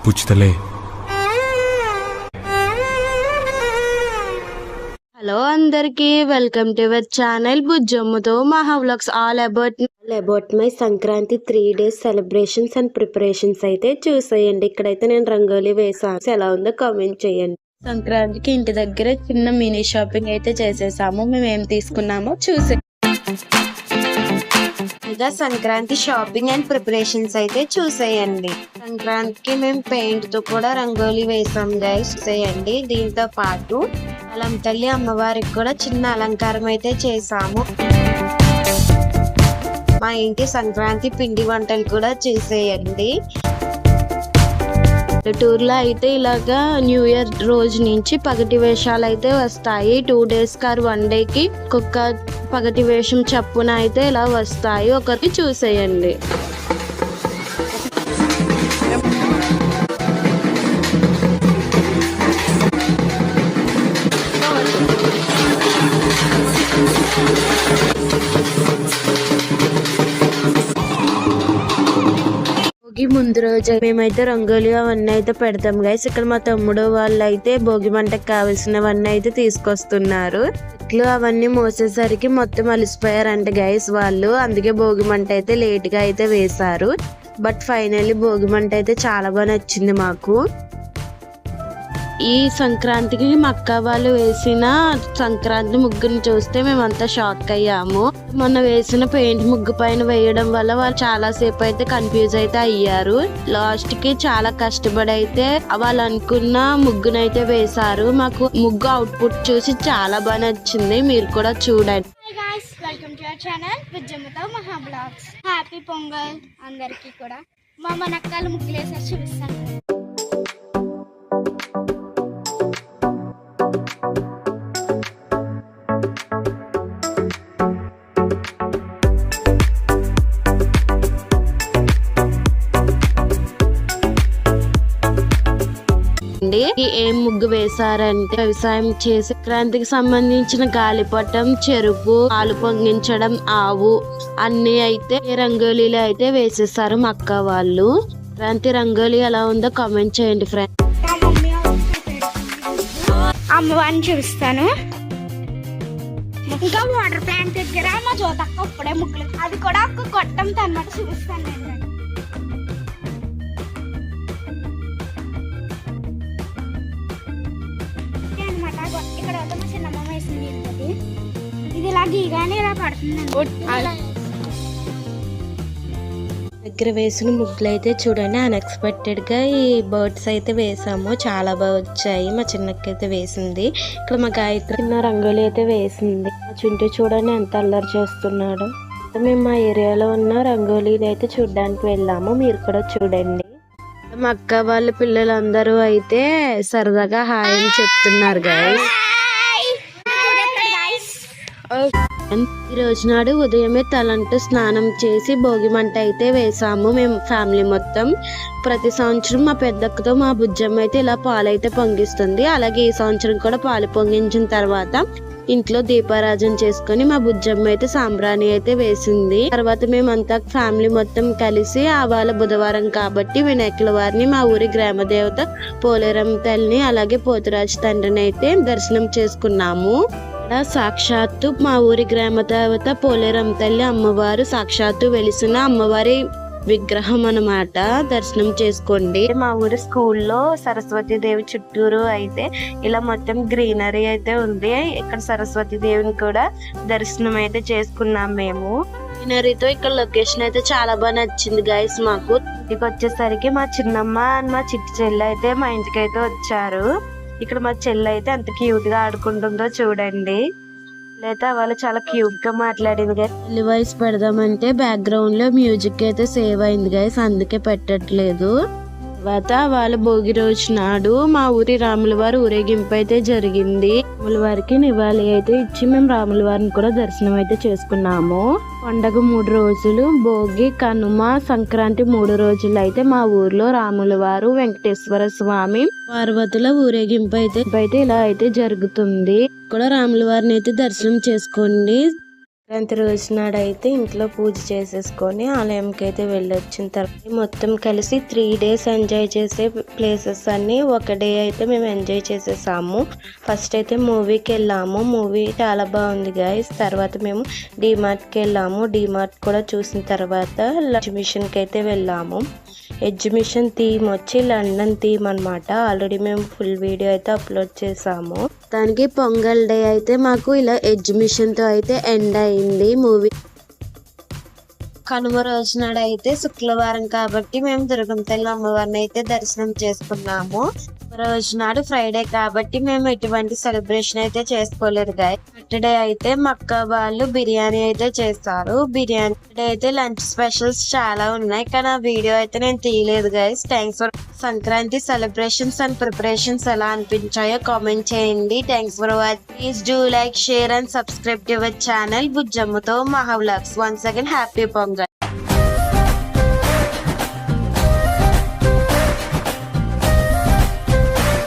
పుచ్చుతలే. Hello అందరికి, welcome to our channel బుజ్జమ్మతో Maha vlogs. All about my Sankranti 3 days celebrations and preparations అయితే చూసేయండి. ఇక్కడైతే నేను రంగోలీ వేసాను, ఎలా ఉందో కామెంట్ చేయండి. సంక్రాంతికి ఇంటి దగ్గర చిన్న మినీ షాపింగ్ అయితే చేసేసాము. మేము ఏం తీసుకున్నామో చూసే సంక్రాంతి షాపింగ్ అండ్ ప్రిపరేషన్స్ అయితే చూసేయండి. సంక్రాంతికి మేము పెయింట్ తో కూడా రంగోలీ వేసాం గైస్, చూసేయండి. దీంతో పాటు అలం తల్లి అమ్మవారికి కూడా చిన్న అలంకారం అయితే చేసాము. మా ఇంటి సంక్రాంతి పిండి వంటలు కూడా చూసేయండి. టూర్లో అయితే ఇలాగా న్యూ ఇయర్ రోజు నుంచి పగటి వేషాలు అయితే వస్తాయి. 2 days కార్ 1 dayకి ఒక్కొక్క పగటి వేషం చప్పున అయితే ఇలా వస్తాయి. ఒకరికి చూసేయండి. భోగి ముందు రోజు మేమైతే రంగోలీ అవన్నీ అయితే పెడతాం గైస్. ఇక్కడ మా తమ్ముడు వాళ్ళు అయితే భోగి మంటకు కావాల్సినవన్నీ అయితే తీసుకొస్తున్నారు. ఇట్లు అవన్నీ మోసేసరికి మొత్తం అలిసిపోయారంట గైస్ వాళ్ళు, అందుకే భోగి మంట అయితే లేట్ గా అయితే వేశారు. బట్ ఫైనల్లీ భోగి మంట అయితే చాలా బాగా నచ్చింది మాకు. ఈ సంక్రాంతికి మా అక్క వాళ్ళు వేసిన సంక్రాంతి ముగ్గుని చూస్తే మేమంతా షాక్ అయ్యాము. మొన్న వేసిన పెయింట్ ముగ్గు పైన వేయడం వల్ల వాళ్ళు చాలా సేపు అయితే కన్ఫ్యూజ్ అయితే అయ్యారు. లాస్ట్ కి చాలా కష్టపడి అయితే వాళ్ళు అనుకున్న ముగ్గునైతే వేశారు. మాకు ముగ్గు అవుట్పుట్ చూసి చాలా బాగా నచ్చింది, మీరు కూడా చూడండి. హ్యాపీ పొంగల్ అందరికి కూడా. మా నక్కలు ముగ్గులేసారి చూపిస్తాను. ఏం ముగ్గు వేశారంటే వ్యవసాయం చేసే సంక్రాంతికి సంబంధించిన గాలిపటం, చెరుకు, పాలు పొంగించడం, ఆవు అన్ని అయితే రంగోలీలో అయితే వేసేసారు మా అక్క వాళ్ళు. సంక్రాంతి రంగోలీ ఎలా ఉందో కామెంట్ చేయండి ఫ్రెండ్స్. అమ్మవారిని చూపిస్తాను. ఇంకా వాటర్ ప్లాంట్ దగ్గర మా జ్యోతక్క ఇప్పుడే ముగ్గులు, అది కూడా ఒక గొట్టంతో అన్నమాట చూపిస్తాను నేను. ఇక్కడ మా చిన్నమ్మ వేసింది, ఇది ఇలా గీగానే ఇలా పడుతుంది. దగ్గర వేసిన ముగ్గులు అయితే చూడండి, అన్ఎక్స్పెక్టెడ్ గా ఈ బర్డ్స్ అయితే వేసాము, చాలా బాగా వచ్చాయి. మా చిన్నక్క అయితే వేసింది. ఇక్కడ మా గాయత్రి చిన్న రంగోలి అయితే వేసింది. మా చుంటూ చూడండి ఎంత అల్లరి చేస్తున్నాడు. మేము మా ఏరియాలో ఉన్న రంగోలీని అయితే చూడడానికి వెళ్ళాము, మీరు కూడా చూడండి. మా అక్క వాళ్ళ పిల్లలందరూ అయితే సరదాగా హాయ్ అని చెప్తున్నారు గైస్. ఈ రోజు నాడు ఉదయమే తలంటూ స్నానం చేసి భోగి మంట అయితే వేసాము మేము ఫ్యామిలీ మొత్తం. ప్రతి సంవత్సరం మా పెద్దక్కతో మా బుజ్జమ్మ అయితే ఇలా పాలు అయితే పొంగిస్తుంది. అలాగే ఈ సంవత్సరం కూడా పాలు పొంగించిన తర్వాత ఇంట్లో దీపారాజన చేసుకుని మా బుజ్జమ్మ అయితే సాంబ్రాణి అయితే వేసింది. తర్వాత మేమంతా ఫ్యామిలీ మొత్తం కలిసి ఆవాల బుధవారం కాబట్టి వినాయకుల వారిని, మా ఊరి గ్రామ దేవత పోలేరం తల్లిని, అలాగే పోతురాజు తండ్రిని అయితే దర్శనం చేసుకున్నాము. సాక్షాత్తు మా ఊరి గ్రామ దేవత పోలేరం తల్లి అమ్మవారు సాక్షాత్తు వెలిసిన అమ్మవారి విగ్రహం అన్నమాట. దర్శనం చేసుకోండి. మా ఊరి స్కూల్లో సరస్వతి దేవి చుట్టూరు అయితే ఇలా మొత్తం గ్రీనరీ అయితే ఉంది. ఇక్కడ సరస్వతి దేవిని కూడా దర్శనం అయితే చేసుకున్నాం మేము. గ్రీనరీతో ఇక్కడ లొకేషన్ అయితే చాలా బాగా నచ్చింది గైస్ మాకు. ఇంటికి వచ్చేసరికి మా చిన్నమ్మ అండ్ మా చిట్టి చెల్లి అయితే మా ఇంటికి అయితే వచ్చారు. ఇక్కడ మా చెల్లి అయితే ఎంత క్యూట్ గా ఆడుకుంటుందో చూడండి. లేదా వాళ్ళు చాలా క్యూట్ గా మాట్లాడింది గైస్. చెల్లి వాయిస్ పెడదామంటే బ్యాక్గ్రౌండ్ లో మ్యూజిక్ అయితే సేవ్ అయింది గైస్, అందుకే పెట్టట్లేదు. తర్వాత వాళ్ళ భోగి రోజు నాడు మా ఊరి రాముల వారి ఊరేగింపు అయితే జరిగింది. రాముల వారికి నివాళి అయితే ఇచ్చి మేము రాముల వారిని కూడా దర్శనం అయితే చేసుకున్నాము. పండగ 3 రోజులు, భోగి, కనుమ, సంక్రాంతి 3 రోజులు అయితే మా ఊర్లో రాముల వారు, వెంకటేశ్వర స్వామి, పార్వతుల ఊరేగింపు అయితే ఇలా అయితే జరుగుతుంది. కూడా రాముల వారిని అయితే దర్శనం చేసుకోండి. సంక్రాంతి రోజు నాడు అయితే ఇంట్లో పూజ చేసేసుకొని ఆలయంకి అయితే వెళ్ళొచ్చిన తర్వాత మొత్తం కలిసి 3 days ఎంజాయ్ చేసే ప్లేసెస్ అన్ని ఒక డే అయితే మేము ఎంజాయ్ చేసేసాము. ఫస్ట్ అయితే మూవీకి వెళ్ళాము. మూవీ చాలా బాగుంది గైస్. తర్వాత మేము డిమార్ట్కి వెళ్ళాము. డిమార్ట్ కూడా చూసిన తర్వాత ఎగ్జిబిషన్కి అయితే వెళ్ళాము. ఎగ్జిబిషన్ థీమ్ వచ్చి లండన్ థీమ్ అన్నమాట. ఆల్రెడీ మేము ఫుల్ వీడియో అయితే అప్లోడ్ చేసాము. దానికి పొంగల్ డే అయితే మాకు ఇలా ఎగ్జిబిషన్ తో అయితే ఎండ్ అయింది మూవీ. కనుమ రోజు నాడు అయితే శుక్రవారం కాబట్టి మేము దుర్గం తల్లి అమ్మవారిని అయితే దర్శనం చేసుకున్నాము. రోజు నాడు ఫ్రైడే కాబట్టి మేము ఎటువంటి సెలబ్రేషన్ అయితే చేసుకోలేదు గాయ్. సాటర్డే అయితే మక్క వాళ్ళు బిర్యానీ అయితే చేస్తారు. బిర్యానీ అయితే లంచ్ స్పెషల్స్ చాలా ఉన్నాయి, కానీ ఆ వీడియో అయితే నేను తీయలేదు guys. Thanks for Sankranti celebrations and preparations ఎలా అనిపించాయో కామెంట్ చేయండి. Thanks for watching. Please do like, share and subscribe to our channel బుజ్జమ్మతో Maha vlogs. Once again happy pongal.